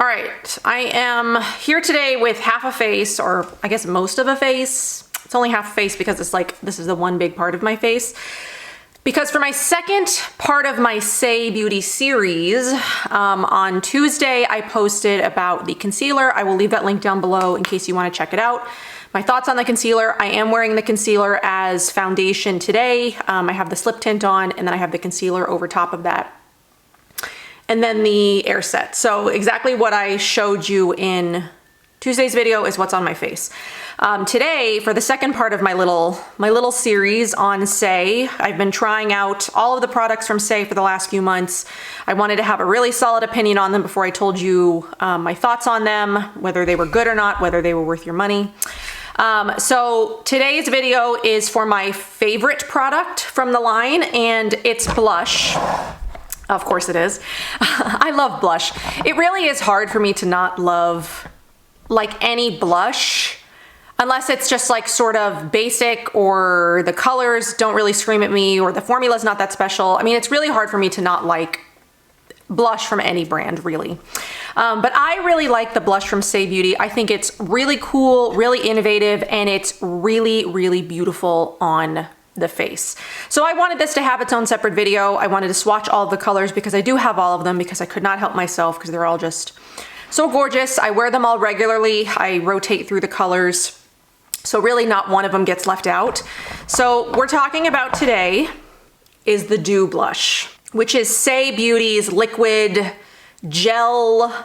All right, I am here today with half a face, or I guess most of a face. It's only half a face because it's like, this is the one big part of my face. Because for my second part of my SAIE Beauty series, on Tuesday, I posted about the concealer. I will leave that link down below in case you want to check it out. My thoughts on the concealer: I am wearing the concealer as foundation today. I have the slip tint on, and then I have the concealer over top of that. And then the air set. So exactly what I showed you in Tuesday's video is what's on my face. Today, for the second part of my little series on SAIE, I've been trying out all of the products from SAIE for the last few months. I wanted to have a really solid opinion on them before I told you my thoughts on them, whether they were good or not, whether they were worth your money. So today's video is for my favorite product from the line, and it's blush. Of course it is. I love blush. It really is hard for me to not love like any blush, unless it's just like sort of basic, or the colors don't really scream at me, or the formula's not that special. I mean, it's really hard for me to not like blush from any brand, really. But I really like the blush from SAIE Beauty. I think it's really cool, really innovative, and it's really, really beautiful on the face. So I wanted this to have its own separate video. I wanted to swatch all of the colors because I do have all of them, because I could not help myself because they're all just so gorgeous. I wear them all regularly. I rotate through the colors. So really not one of them gets left out. So we're talking about today is the Dew Blush, which is SAIE Beauty's liquid gel-like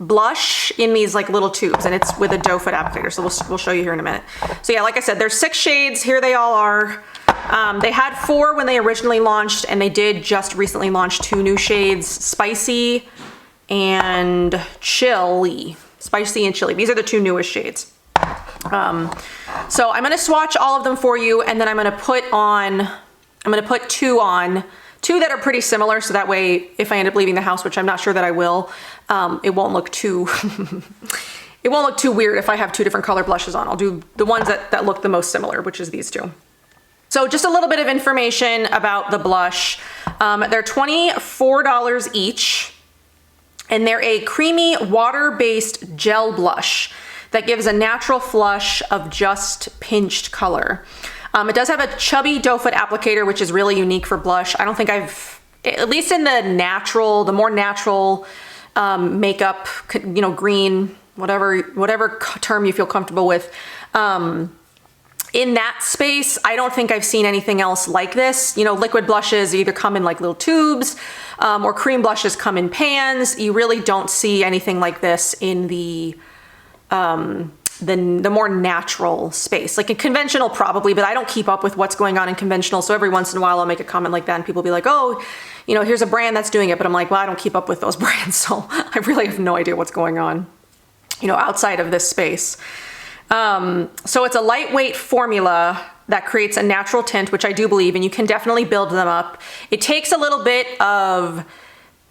blush in these like little tubes, and it's with a doe foot applicator. So we'll show you here in a minute. So yeah, like I said, there's 6 shades. Here they all are. They had 4 when they originally launched, and they did just recently launch 2 new shades, Spicy and Chili. Spicy and Chili. These are the 2 newest shades. So I'm gonna swatch all of them for you, and then I'm gonna put 2 on, 2 that are pretty similar, so that way if I end up leaving the house, which I'm not sure that I will, it won't look too it won't look too weird if I have 2 different color blushes on. I'll do the ones that look the most similar, which is these 2. So just a little bit of information about the blush. They're $24 each, and they're a creamy water-based gel blush that gives a natural flush of just pinched color. It does have a chubby doe foot applicator, which is really unique for blush. I don't think I've, at least in the more natural makeup, you know, green, whatever term you feel comfortable with. In that space, I don't think I've seen anything else like this. You know, liquid blushes either come in like little tubes, or cream blushes come in pans. You really don't see anything like this in the more natural space. Like in conventional probably, but I don't keep up with what's going on in conventional. So every once in a while I'll make a comment like that and people will be like, oh, you know, here's a brand that's doing it. But I'm like, well, I don't keep up with those brands. So I really have no idea what's going on, you know, outside of this space. So it's a lightweight formula that creates a natural tint, which I do believe, and you can definitely build them up. It takes a little bit of,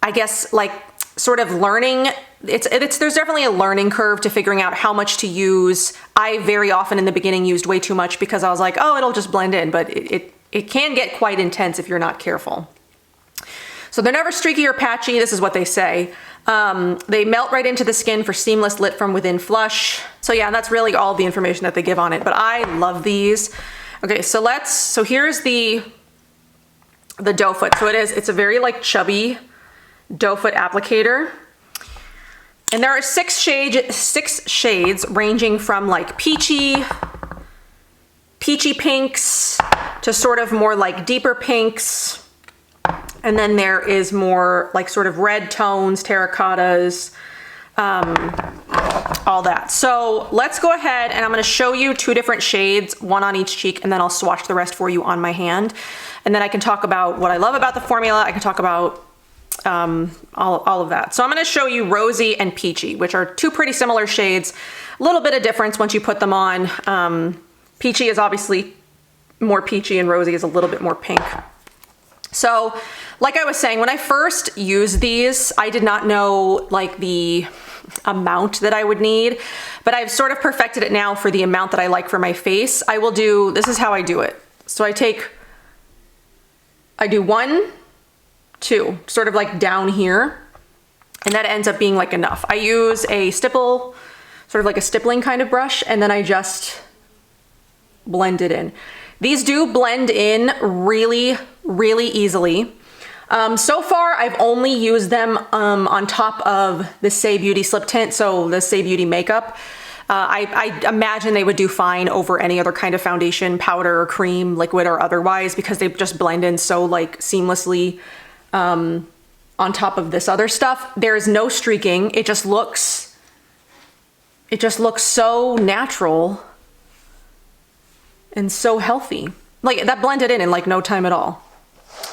I guess, like sort of learning. There's definitely a learning curve to figuring out how much to use. I very often in the beginning used way too much because I was like, oh, it'll just blend in, but it can get quite intense if you're not careful. So they're never streaky or patchy. This is what they say. They melt right into the skin for seamless lit from within flush. So yeah, and that's really all the information that they give on it, but I love these. Okay, so here's the doe foot. So it's a very like chubby doe foot applicator. And there are 6 shades ranging from like peachy pinks to sort of more like deeper pinks. And then there is more like sort of red tones, terracottas, all that. So let's go ahead and I'm gonna show you 2 different shades, 1 on each cheek, and then I'll swatch the rest for you on my hand. And then I can talk about what I love about the formula. I can talk about all of that. So I'm gonna show you Rosy and Peachy, which are 2 pretty similar shades. A little bit of difference once you put them on. Peachy is obviously more peachy and Rosy is a little bit more pink. So like I was saying, when I first used these, I did not know like the amount that I would need, but I've sort of perfected it now for the amount that I like for my face. This is how I do it. So I do 1, 2, sort of like down here. And that ends up being like enough. I use a stipple, sort of like a stippling kind of brush, and then I just blend it in. These do blend in really, really easily. So far, I've only used them on top of the SAIE Beauty Slip Tint, so the SAIE Beauty makeup. I imagine they would do fine over any other kind of foundation, powder or cream, liquid or otherwise, because they just blend in so like seamlessly on top of this other stuff. There is no streaking. It just looks so natural and so healthy. Like that blended in like no time at all.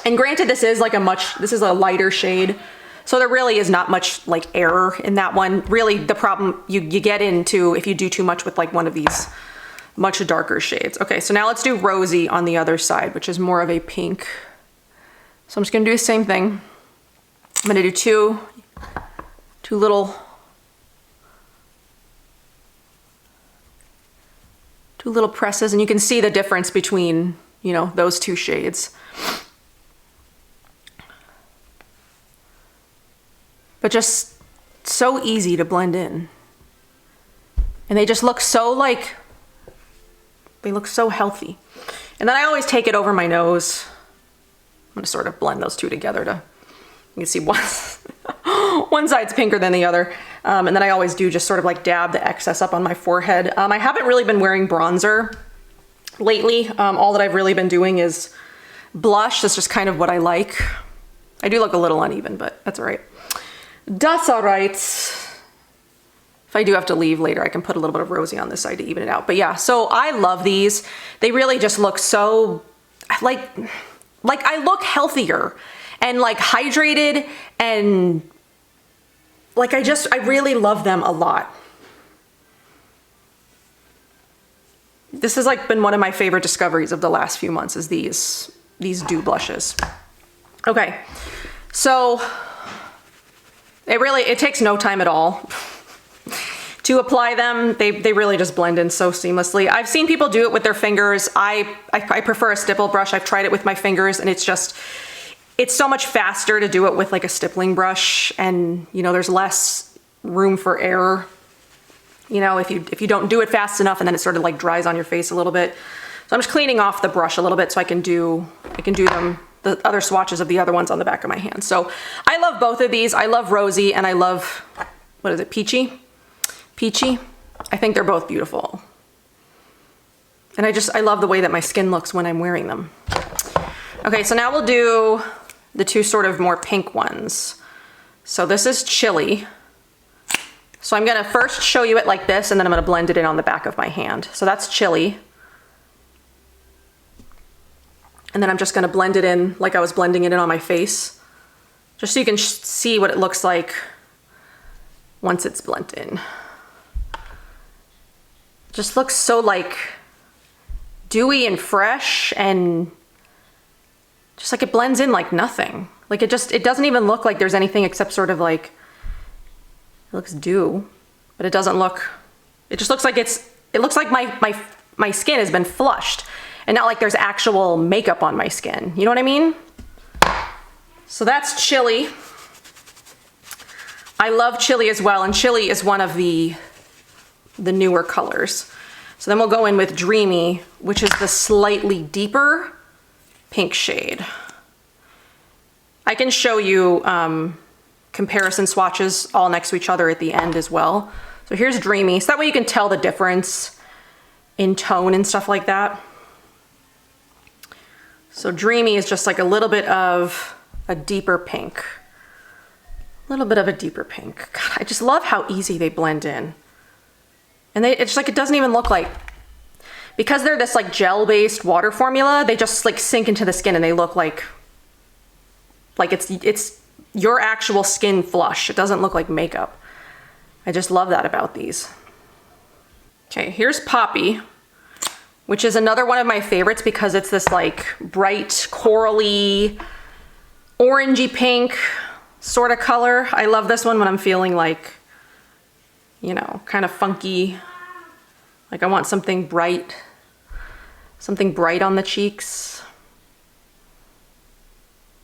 And granted, this is a lighter shade, so there really is not much like error in that one. Really, the problem you get into if you do too much with like one of these much darker shades. Okay, so now let's do Rosy on the other side, which is more of a pink. So I'm just gonna do the same thing. I'm gonna do two little presses, and you can see the difference between, you know, those two shades. But just so easy to blend in. And they just look so like, they look so healthy. And then I always take it over my nose. I'm gonna sort of blend those two together to, you can see one side's pinker than the other. And then I always do just sort of like dab the excess up on my forehead. I haven't really been wearing bronzer lately. All that I've really been doing is blush. That's just kind of what I like. I do look a little uneven, but that's all right. That's all right. If I do have to leave later, I can put a little bit of Rosy on this side to even it out. But yeah, so I love these. They really just look so, like I look healthier and like hydrated, and like I really love them a lot. This has like been one of my favorite discoveries of the last few months, is these dew blushes. Okay, so it takes no time at all to apply them. They really just blend in so seamlessly. I've seen people do it with their fingers. I prefer a stipple brush. I've tried it with my fingers, and it's so much faster to do it with like a stippling brush, and you know, there's less room for error. You know, if you don't do it fast enough, and then it sort of like dries on your face a little bit. So I'm just cleaning off the brush a little bit so I can do them, the other swatches of the other ones on the back of my hand. So I love both of these. I love Rosy, and I love, what is it, Peachy? Peachy. I think they're both beautiful. And I love the way that my skin looks when I'm wearing them. Okay, so now we'll do the two sort of more pink ones. So this is Chili. So I'm gonna first show you it like this, and then I'm gonna blend it in on the back of my hand. So that's Chili. And then I'm just gonna blend it in like I was blending it in on my face, just so you can see what it looks like once it's blended in. Just looks so like dewy and fresh, and just like it blends in like nothing. Like it doesn't even look like there's anything except sort of like, it looks dew, but it doesn't look, it just looks like it looks like my skin has been flushed, and not like there's actual makeup on my skin. You know what I mean? So that's Chili. I love Chili as well, and Chili is one of the newer colors. So then we'll go in with Dreamy, which is the slightly deeper pink shade. I can show you comparison swatches all next to each other at the end as well. So here's Dreamy, so that way you can tell the difference in tone and stuff like that. So Dreamy is just like a little bit of a deeper pink. A little bit of a deeper pink. God, I just love how easy they blend in. And it's like, it doesn't even look like, because they're this like gel-based water formula, they just like sink into the skin, and they look like it's your actual skin flush. It doesn't look like makeup. I just love that about these. Okay, here's Poppy, which is another one of my favorites because it's this like bright corally, orangey pink sort of color. I love this one when I'm feeling like, you know, kind of funky. Like I want something bright on the cheeks.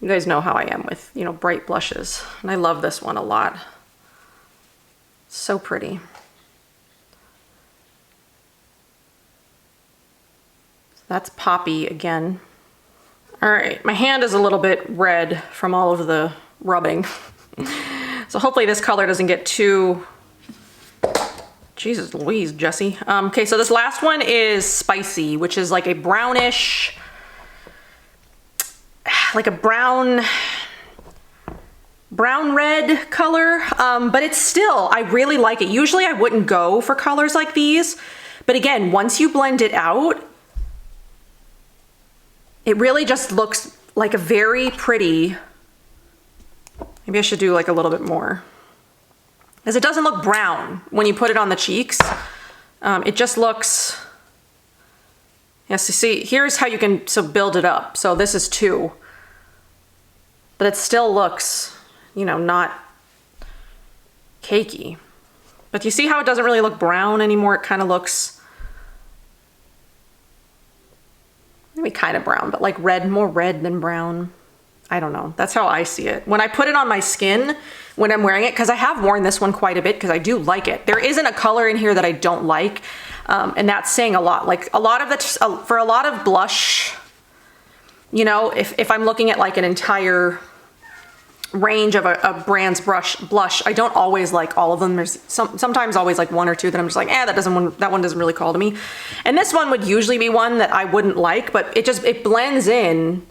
You guys know how I am with, you know, bright blushes. And I love this one a lot. So pretty. That's Poppy again. All right, my hand is a little bit red from all of the rubbing. So hopefully this color doesn't get too, Jesus Louise, Jessie. Okay, so this last one is Spicy, which is like a brownish, like a brown red color, but it's still, I really like it. Usually I wouldn't go for colors like these, but again, once you blend it out, it really just looks like a very pretty, maybe I should do like a little bit more, because it doesn't look brown when you put it on the cheeks. It just looks, yes, you see, here's how you can build it up. So this is 2, but it still looks, you know, not cakey. But you see how it doesn't really look brown anymore? It kind of looks, maybe kind of brown, but like red, more red than brown. I don't know. That's how I see it. When I put it on my skin, when I'm wearing it, because I have worn this one quite a bit because I do like it. There isn't a color in here that I don't like, and that's saying a lot. Like a lot of the, for a lot of blush, you know, if I'm looking at like an entire range of a brand's blush, I don't always like all of them. There's sometimes always like 1 or 2 that I'm just like, that one doesn't really call to me. And this one would usually be one that I wouldn't like, but it blends in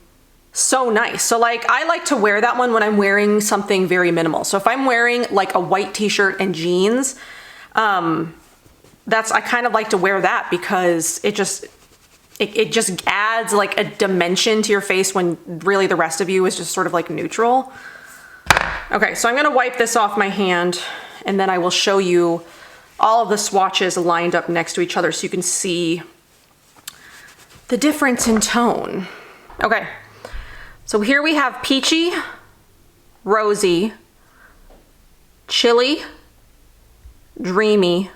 so nice. So like I like to wear that one when I'm wearing something very minimal. So if I'm wearing like a white t-shirt and jeans, I kind of like to wear that because it just adds like a dimension to your face when really the rest of you is just sort of like neutral. Okay, so I'm gonna wipe this off my hand and then I will show you all of the swatches lined up next to each other so you can see the difference in tone. Okay, so here we have Peachy, Rosy, Chili, Dreamy,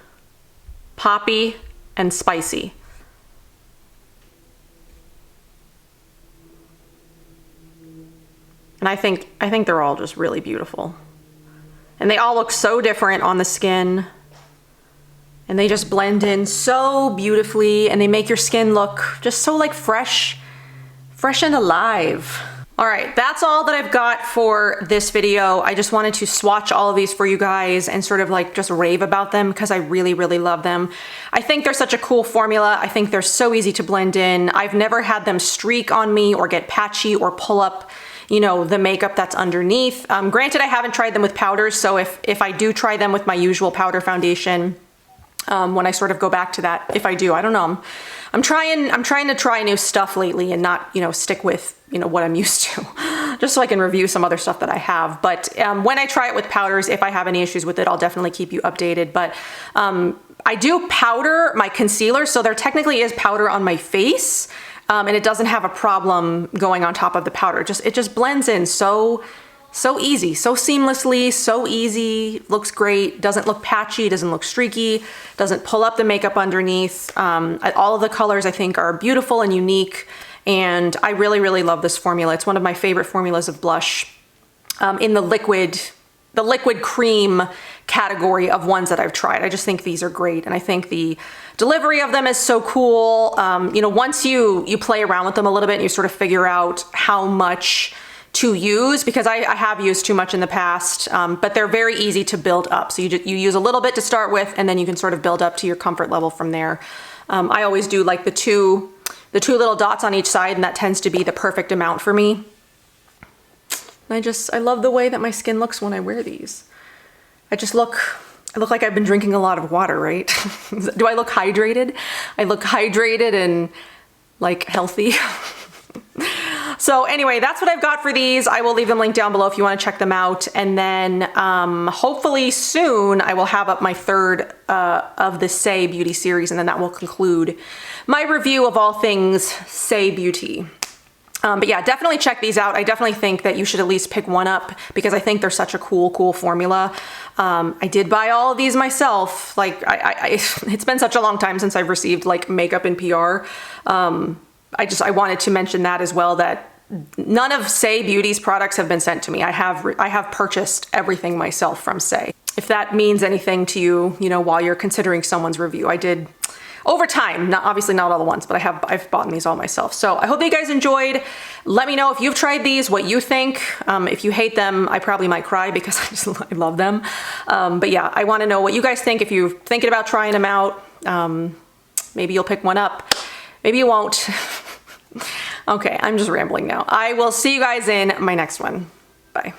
Poppy, and Spicy. And I think they're all just really beautiful. And they all look so different on the skin. And they just blend in so beautifully and they make your skin look just so like fresh and alive. All right, that's all that I've got for this video. I just wanted to swatch all of these for you guys and sort of like just rave about them because I really, really love them. I think they're such a cool formula. I think they're so easy to blend in. I've never had them streak on me or get patchy or pull up, you know, the makeup that's underneath. Granted, I haven't tried them with powders, so if I do try them with my usual powder foundation, when I sort of go back to that, if I do, I don't know. I'm trying to try new stuff lately and not, you know, stick with, you know, what I'm used to, just so I can review some other stuff that I have. But when I try it with powders, if I have any issues with it, I'll definitely keep you updated. But I do powder my concealer, so there technically is powder on my face. And it doesn't have a problem going on top of the powder. It just blends in so easy, so seamlessly, so easy, looks great, doesn't look patchy, doesn't look streaky, doesn't pull up the makeup underneath. All of the colors I think are beautiful and unique, and I really, really love this formula. It's one of my favorite formulas of blush in the liquid cream category of ones that I've tried. I just think these are great, and I think the delivery of them is so cool. You know, once you play around with them a little bit and you sort of figure out how much to use, because I have used too much in the past, but they're very easy to build up. So you use a little bit to start with, and then you can sort of build up to your comfort level from there. I always do like the two little dots on each side, and that tends to be the perfect amount for me. I love the way that my skin looks when I wear these. I look like I've been drinking a lot of water, right? Do I look hydrated? I look hydrated and like healthy. So anyway, that's what I've got for these. I will leave them linked down below if you want to check them out. And then hopefully soon I will have up my third of the SAIE Beauty series, and then that will conclude my review of all things SAIE Beauty. But yeah, definitely check these out. I definitely think that you should at least pick one up because I think they're such a cool formula. I did buy all of these myself. Like it's been such a long time since I've received like makeup and PR. I wanted to mention that as well, that none of SAIE Beauty's products have been sent to me. I have purchased everything myself from SAIE. If that means anything to you, you know, while you're considering someone's review. I did over time, not obviously not all at once, but I've bought these all myself. So I hope that you guys enjoyed. Let me know if you've tried these, what you think. If you hate them, I probably might cry because I love them. But yeah, I want to know what you guys think. If you're thinking about trying them out, maybe you'll pick one up. Maybe you won't. Okay, I'm just rambling now. I will see you guys in my next one. Bye.